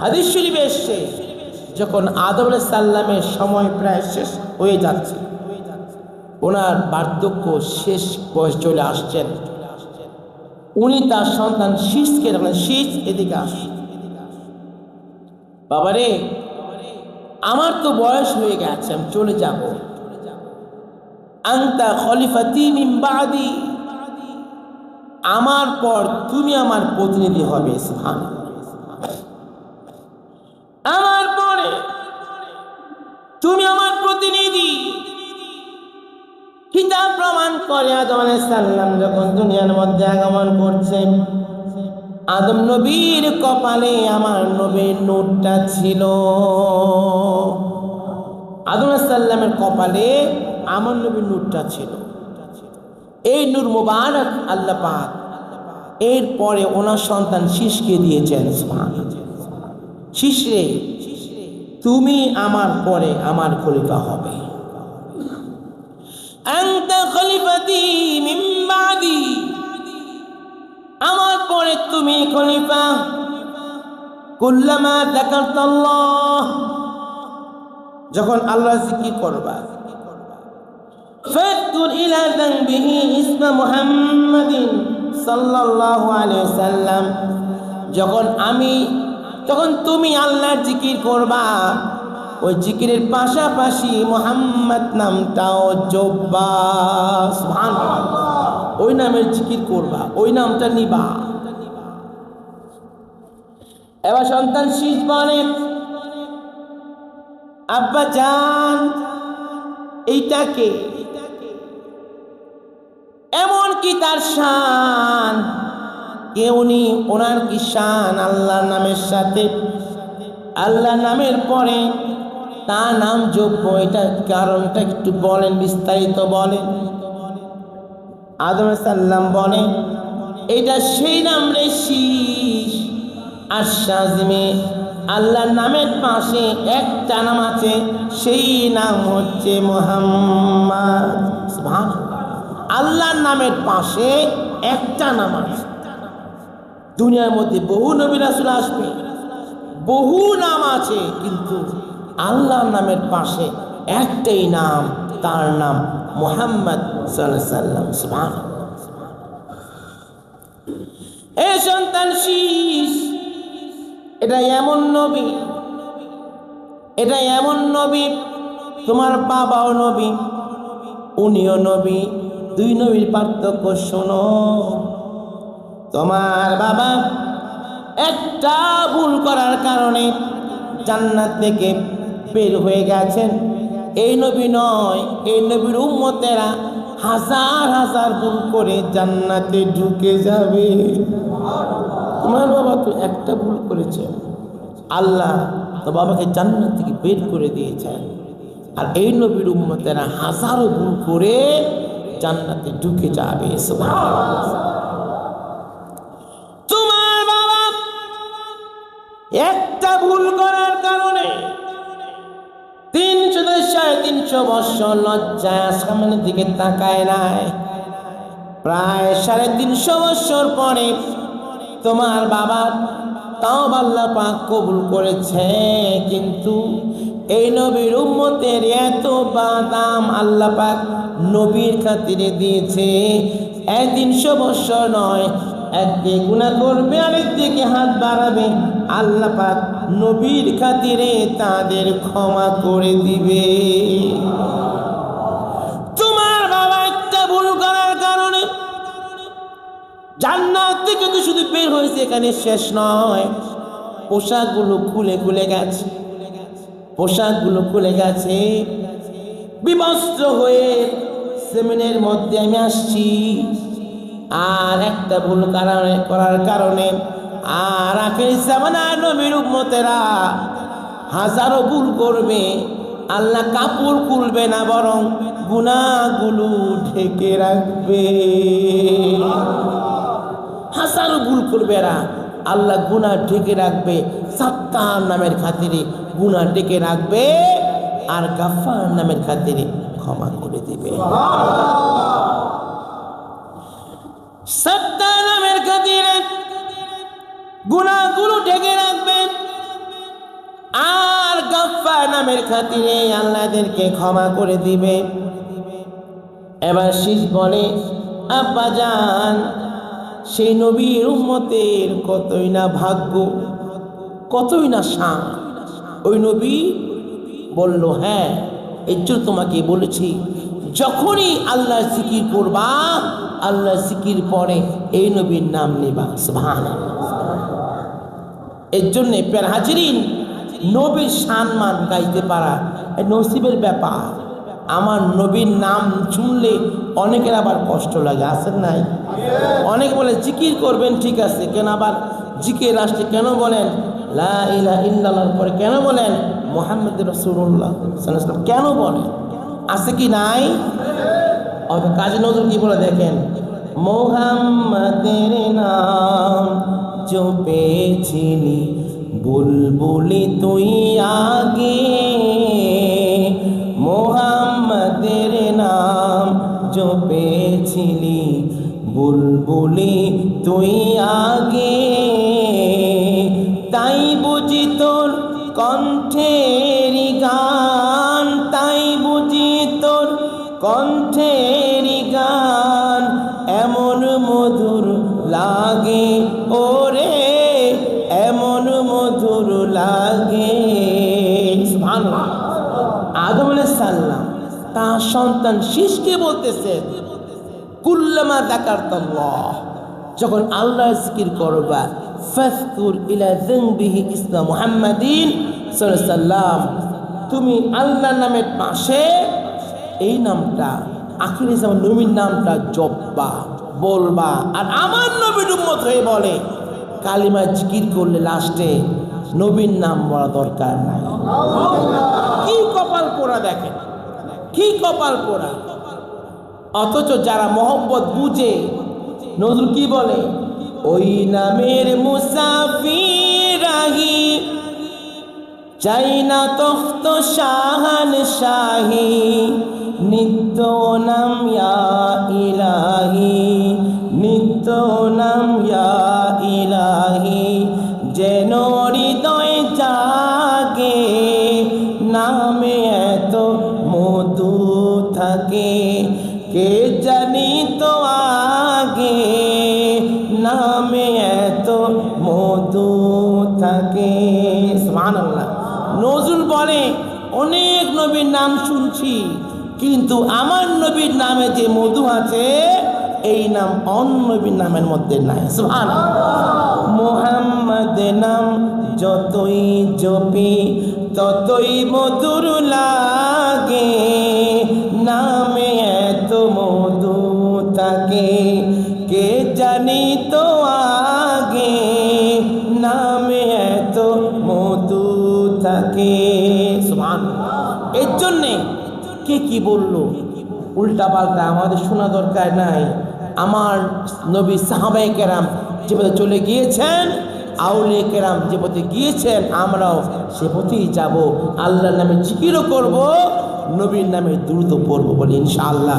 হাদিস শরীফে এসেছে যখন আদম আলাইহিস সালামের সময় প্রায় শেষ হয়ে যাচ্ছে, ওনার বার্ধক্য শেষ বয়স চলে আসছেন, উনি তার সন্তান শীষকে শীষ এদিকে আস, বাবারে আমার তো বয়স হয়ে গেছে, আমি চলে যাব, আনতা খলিফাতি মিন বাদি, আমার পর তুমি আমার প্রতিনিধি হবে। সুবহানাল্লাহ, আমার পরে তুমি আমার প্রতিনিধি। কিতাব প্রমাণ করে আদম আলাইহিস সালাম যখন দুনিয়ার মধ্যে আগমন করছেন, আদম নবীর কপালে আমার নবীর নূরটা ছিল। আদম আলাইহিস সালামের কপালে আমার নবীর নূরটা ছিল। এই নূর মুবারক আল্লাহ পাক এরপরে ওনার সন্তান শীষকে দিয়েছেন। শীষরে তুমি আমার পরে আমার খলিফা হবে, আনতা খলিফাতি মিন বাদি, আমার পরে তুমি খলিফা। কুল্লামা যাকারতাল্লাহ, যখন আল্লাহ জিকির করবা, ফাদকুর ইলা যানবিহি ইসমা মুহাম্মাদিন সাল্লাল্লাহু আলাইহি ওয়াসাল্লাম, যখন তুমি আল্লাহর জিকির করবা, ওই জিকিরের পাশাপাশি মুহাম্মদ নামটাও জপবা। সুবহানাল্লাহ, ওই নামের জিকির করবা, ওই নামটা নিবা। এবার সন্তান শীষ বলে, আব্বা জান এইটাকে, এমন কি তার শান, উনি ওনার কি শান আল্লাহর নামের সাথে, আল্লাহর নামের পরে তার নাম জপবো, এটা কারণটা একটু বলেন, বিস্তারিত বলেন। আদম আলাইহিস সালাম বলে, এটা সেই নাম রে শীষ, আর শাজমে আল্লাহর নামের পাশে একটা নাম আছে, সেই নাম হচ্ছে মুহাম্মদ। সুবহানাল্লাহ, আল্লাহর নামের পাশে একটা নাম আছে। দুনিয়ার মধ্যে বহু নবী রাসূল আসবে, বহু নাম আছে, কিন্তু আল্লাহর নামের পাশে একটাই নাম, তার নাম মুহাম্মদ সাল্লাল্লাহু আলাইহি ওয়াসাল্লাম। সুবহানাল্লাহ, এ সন্তান শীষ, এটা এমন নবী, এটা এমন নবী, তোমার বাবাও নবী, উনিও নবী, দুই নবীর পার্থক্য শোনো। তোমার বাবা একটা ভুল করার কারণে জান্নাত থেকে বের হয়ে গেছেন, এই নবী নয়, এই নবীর উম্মতেরা হাজার হাজার ভুল করে জান্নাতে ঢুকে যাবে। তোমার বাবা তো একটা ভুল করেছে, আল্লাহ তো বাবাকে জান্নাত থেকে বের করে দিয়েছেন, আর এই নবীর উম্মতেরা হাজারো ভুল করে জান্নাতে ঢুকে যাবে। সুবহানাল্লাহ, তোমার বাবা একটা ভুল করার কারণে 300-350 বছর লজ্জায় সামনের দিকে তাকায় নাই, প্রায় 350 বছর পরে তোমার বাবা তাওবা আল্লাহ পাক কবুল করেছে। কিন্তু এই নবীর উম্মতের এত বাদাম আল্লাহ পাক নবীর খাতিরে দিয়েছে, 300 বছর নয়, একদিকে গুনাহ করবে আরেকদিকে হাত বাড়াবে, আল্লাহ পাক নবীর খাতিরে তাদের ক্ষমা করে দিবে। তোমার বাবা একটা ভুল করার কারণে জান্নাত থেকে তো শুধু বের হয়েছে, এখানে শেষ নয়, পোশাকগুলো খুলে খুলে গেছে, পোশাকগুলো খুলে গেছে, বিবস্ত্র হয়ে জমিনের মধ্যে আমি আসছি। আর একটা ভুল করার কারণে আর আখির জামানার নবীর উম্মতেরা হাজারো ভুল করবে, আল্লাহ কাপড় খুলবে না, বরং গুনাহগুলো ঢেকে রাখবে। হাজারো ভুল করবে এরা, আল্লাহ গুনাহ ঢেকে রাখবে, সাত্তার নামের খাতিরে গুনাহ ঢেকে রাখবে, আর গাফফার নামের খাতিরে ক্ষমা করে দিবে। সাত্তার নামের খাতিরে গুনাহগুলো ঢেকে রাখবেন, গাফফার নামের খাতিরে আল্লাহ এদেরকে ক্ষমা করে দিবে। এবার শীষ বলে, আব্বাজান সেই নবীর উম্মতের কতই না ভাগ্য, কতই না শান। ওই নবী বলল, হ্যাঁ এর জন্য তোমাকে বলেছি, যখনই আল্লাহ জিকির করবা, আল্লাহ জিকির পরে এই নবীর নাম নিবা। সুবহানাল্লাহ। এর জন্যে প্যার হাজিরিন, নবীর সম্মান গাইতে পারা নসিবের ব্যাপার। আমার নবীর নাম শুনলে অনেকের আবার কষ্ট লাগে, আছেন নাই? অনেক বলে জিকির করবেন, ঠিক আছে, কেন আবার জিকির লাস্টে কেন বলেন লা ইলাহা ইল্লাল্লাহর পরে কেন বলেন মুহাম্মদ রাসূলুল্লাহ সাল্লাল্লাহু আলাইহি ওয়াসাল্লাম কেন বলেন? আছে কি নাই? কাজী নজরুল কি বলে দেখেন, মুহাম্মাদের নাম জপেছিলি বুলবুলি তুই আগে, মুহাম্মাদের নাম জপেছিলি বুলবুলি তুই আগে, তাই বুঝি তোর কণ্ঠের গান, তাই বুঝি তোর কণ্ঠের গান এমন মধুর লাগে ওরে, এমন মধুর লাগে। সুবহানাল্লাহ। আদম আলাইহিস সালাম তার সন্তান শীষকে বলতেছেন, কুল্লামা যাকারতাল্লাহ, যখন আল্লাহ জিকির করবা, ফাযকুর ইলা যানবিহি ইসমা মুহাম্মাদিন সাল্লাল্লাহু আলাইহি সাল্লাম, তুমি আল্লাহর নামের পাশে এই নামটা, আখির জামান নবীর নামটা জপবা, বলবা। আর আমার নবীর উম্মত হয়ে বলে, কালিমা জিকির করলে লাস্টে নবীর নাম বলা দরকার নাই। কি কপাল পোড়া দেখেন, কি কপাল পোড়া। অথচ যারা মহব্বত বুঝে, নজরুল কি বলে, ওই নামের মুসাফির রাহি, চাই না তখ্ত শাহান শাহী, নিত্য নাম ইয়া ইলাহি, নিত্য নাম ইয়া ইলাহি, যেন হৃদয় জাগে, নামে এত মধু থাকে, কে জানি তো আগে, নামে এত মধু থাকে। সুবহানাল্লাহ। নজরুল বলে, অনেক নবীর নাম শুনছি, কিন্তু আমার নবীর নামে যে মধু আছে এই নাম অন্য নবীর নামের মধ্যে নাই। সুবহানাল্লাহ। মুহাম্মদ নাম যতই জপি ততই মধুর লাগে, নামে এত মধু থাকে, কে জানি তো আগে, নামে এত মধু থাকে। সুবহানাল্লাহ। এর জন্যে কে কি বললো উল্টা পাল্টা আমাদের শোনা দরকার নাই। আমার নবী সাহাবায়ে কেরাম যে পথে চলে গিয়েছেন, আউলিয়া কেরাম যে পথে গিয়েছেন, আমরাও সে পথেই যাব। আল্লাহর নামে জিকিরও করব, নবীর নামে দুরূদ পড়ব বলি ইনশাআল্লাহ।